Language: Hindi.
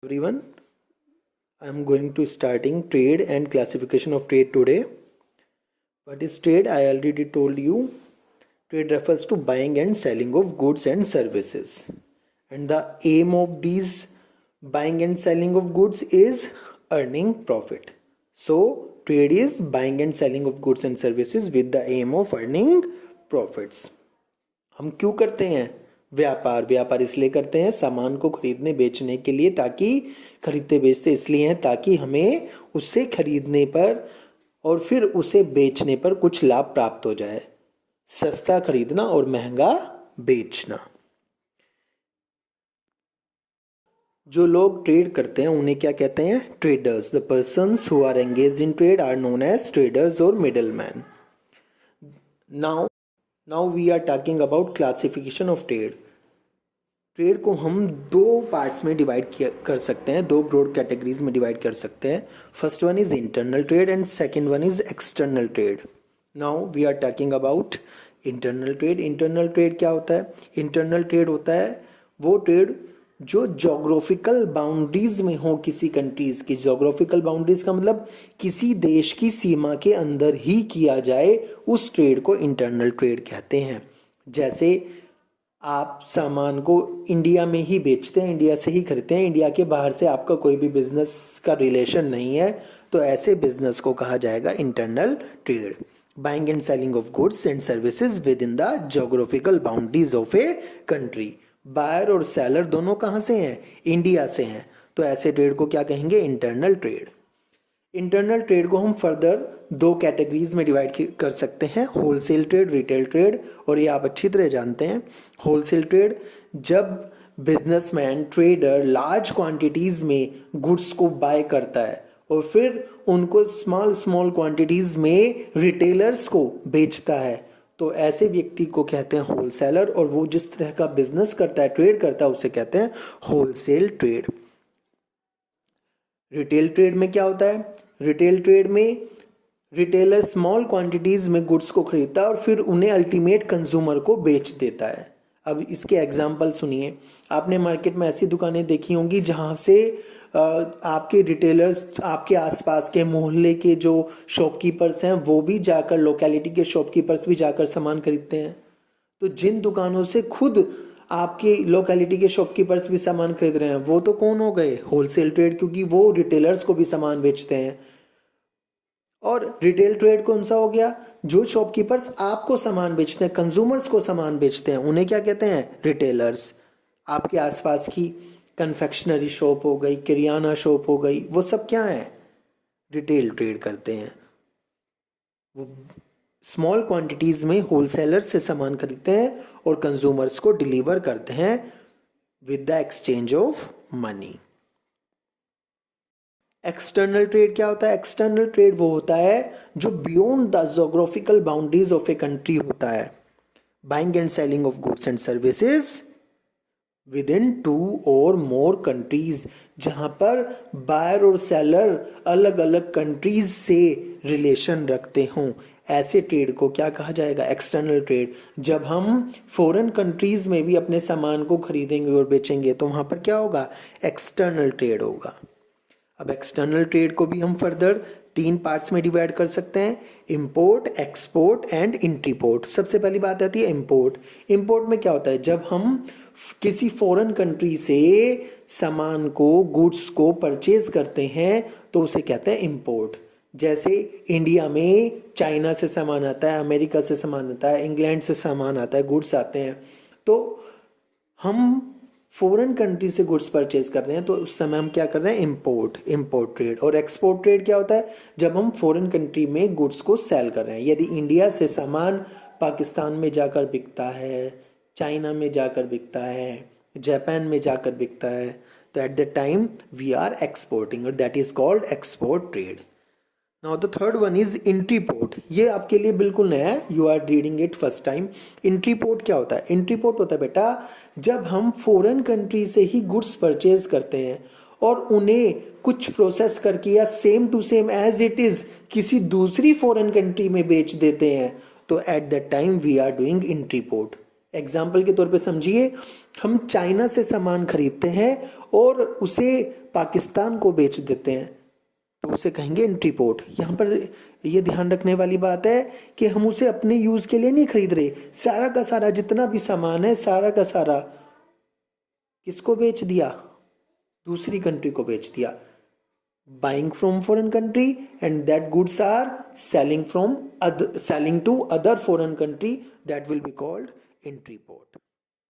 Everyone, I am going to starting trade and classification of trade today. What is trade? I already told you. Trade refers to buying and selling of goods and services. And the aim of these buying and selling of goods is earning profit. So, trade is buying and selling of goods and services with the aim of earning profits. हम क्यों करते हैं व्यापार इसलिए करते हैं सामान को खरीदने बेचने के लिए, ताकि खरीदते बेचते इसलिए हैं ताकि हमें उससे खरीदने पर और फिर उसे बेचने पर कुछ लाभ प्राप्त हो जाए। सस्ता खरीदना और महंगा बेचना। जो लोग ट्रेड करते हैं उन्हें क्या कहते हैं? Traders. The persons who are engaged in trade are known as traders और middleman. Now we are talking about classification of trade. Trade को हम दो पार्ट्स में डिवाइड कर सकते हैं, दो ब्रॉड कैटेगरीज में डिवाइड कर सकते हैं। First one is internal trade and second one is external trade. Now we are talking about internal trade. Internal trade क्या होता है? इंटरनल ट्रेड होता है वो ट्रेड जो जोग्राफिकल बाउंड्रीज में हो किसी कंट्रीज की। जोग्राफिकल बाउंड्रीज का मतलब किसी देश की सीमा के अंदर ही किया जाए, उस ट्रेड को इंटरनल ट्रेड कहते हैं। जैसे आप सामान को इंडिया में ही बेचते हैं, इंडिया से ही खरीदते हैं, इंडिया के बाहर से आपका कोई भी बिजनेस का रिलेशन नहीं है, तो ऐसे बिजनेस को कहा जाएगा internal trade. Buying and selling of goods and services within the geographical boundaries of a country. Buyer और सेलर दोनों कहाँ से हैं? इंडिया से हैं, तो ऐसे ट्रेड को क्या कहेंगे? Internal trade. इंटरनल ट्रेड को हम फर्दर दो कैटेगरीज में डिवाइड कर सकते हैं, होलसेल ट्रेड, रिटेल ट्रेड। और ये आप अच्छी तरह जानते हैं। होलसेल ट्रेड जब बिजनेसमैन ट्रेडर लार्ज क्वांटिटीज में गुड्स को बाय करता है और फिर उनको स्मॉल क्वांटिटीज में रिटेलर्स को बेचता है, तो ऐसे व्यक्ति को कहते हैं होलसेलर। और वो जिस तरह का बिजनेस करता है, ट्रेड करता है, उसे कहते हैं होलसेल ट्रेड। रिटेल ट्रेड में क्या होता है? रिटेल ट्रेड में रिटेलर स्मॉल क्वांटिटीज में गुड्स को खरीदता है और फिर उन्हें अल्टीमेट कंज्यूमर को बेच देता है। अब इसके एग्जांपल सुनिए। आपने मार्केट में ऐसी दुकानें देखी होंगी जहां से आपके रिटेलर्स, आपके आसपास के मोहल्ले के जो शॉपकीपर्स हैं वो भी जाकर, लोकेलिटी के शॉपकीपर्स भी जाकर सामान खरीदते हैं। तो जिन दुकानों से खुद आपके लोकेलिटी के शॉपकीपर्स भी सामान खरीद रहे हैं, वो तो कौन हो गए? होलसेल ट्रेड, क्योंकि वो रिटेलर्स को भी सामान बेचते हैं। और रिटेल ट्रेड कौन सा हो गया? जो शॉपकीपर्स आपको सामान बेचते हैं, कंज्यूमर्स को सामान बेचते हैं, उन्हें क्या कहते हैं? रिटेलर्स। आपके आसपास की कन्फेक्शनरी शॉप हो गई, किरियाना शॉप हो गई, वो सब क्या है? रिटेल ट्रेड करते हैं। वो स्मॉल क्वांटिटीज में होलसेलर से सामान खरीदते हैं और कंज्यूमर्स को डिलीवर करते हैं with the exchange of money. External trade क्या होता है? एक्सटर्नल ट्रेड वो होता है जो beyond the geographical boundaries of a country होता है। Buying and selling of goods and services with in 2 और मोर कंट्रीज, जहां पर बायर और सेलर अलग अलग कंट्रीज से रिलेशन रखते हों, ऐसे ट्रेड को क्या कहा जाएगा? External trade. जब हम फॉरेन कंट्रीज में भी अपने सामान को खरीदेंगे और बेचेंगे तो वहां पर क्या होगा? एक्सटर्नल ट्रेड होगा। अब एक्सटर्नल ट्रेड को भी हम फर्दर 3 पार्ट्स में डिवाइड कर सकते हैं, इंपोर्ट, एक्सपोर्ट एंड इंट्रीपोर्ट। सबसे पहली बात आती है इंपोर्ट। इंपोर्ट में क्या होता है? जब हम किसी फॉरेन कंट्री से सामान को, गुड्स को परचेज करते हैं तो उसे कहते हैं इंपोर्ट। जैसे इंडिया में चाइना से सामान आता है, अमेरिका से सामान आता है, इंग्लैंड से सामान आता है, गुड्स आते हैं, तो हम फॉरेन कंट्री से गुड्स परचेज कर रहे हैं तो उस समय हम क्या कर रहे हैं? Import trade. और एक्सपोर्ट ट्रेड क्या होता है? जब हम फॉरेन कंट्री में गुड्स को सेल कर रहे हैं। यदि इंडिया से सामान पाकिस्तान में जाकर बिकता है, चाइना में जाकर बिकता है, जापान में जाकर बिकता है, तो at the time we are exporting और that is called export trade. Now the third one is entrepot. ये आपके लिए बिल्कुल नया है, you are reading it first time. Entrepot क्या होता है? इंट्रीपोर्ट होता है बेटा जब हम फॉरेन कंट्री से ही गुड्स परचेज करते हैं और उन्हें कुछ प्रोसेस करके या same to same as it is किसी दूसरी फॉरेन कंट्री में बेच देते हैं, तो at that time we are doing entrepot. Example के तौर पे समझिए, हम चाइना से सामान खरीदते हैं और उसे पाकिस्तान को बेच देते हैं तो उसे कहेंगे एंट्री पोर्ट। यहाँ पर ये ध्यान रखने वाली बात है कि हम उसे अपने यूज़ के लिए नहीं खरीद रहे, सारा का सारा जितना भी सामान है सारा का सारा किसको बेच दिया, दूसरी कंट्री को बेच दिया। Buying from foreign country and that goods are selling to other foreign country, that will be called entry port.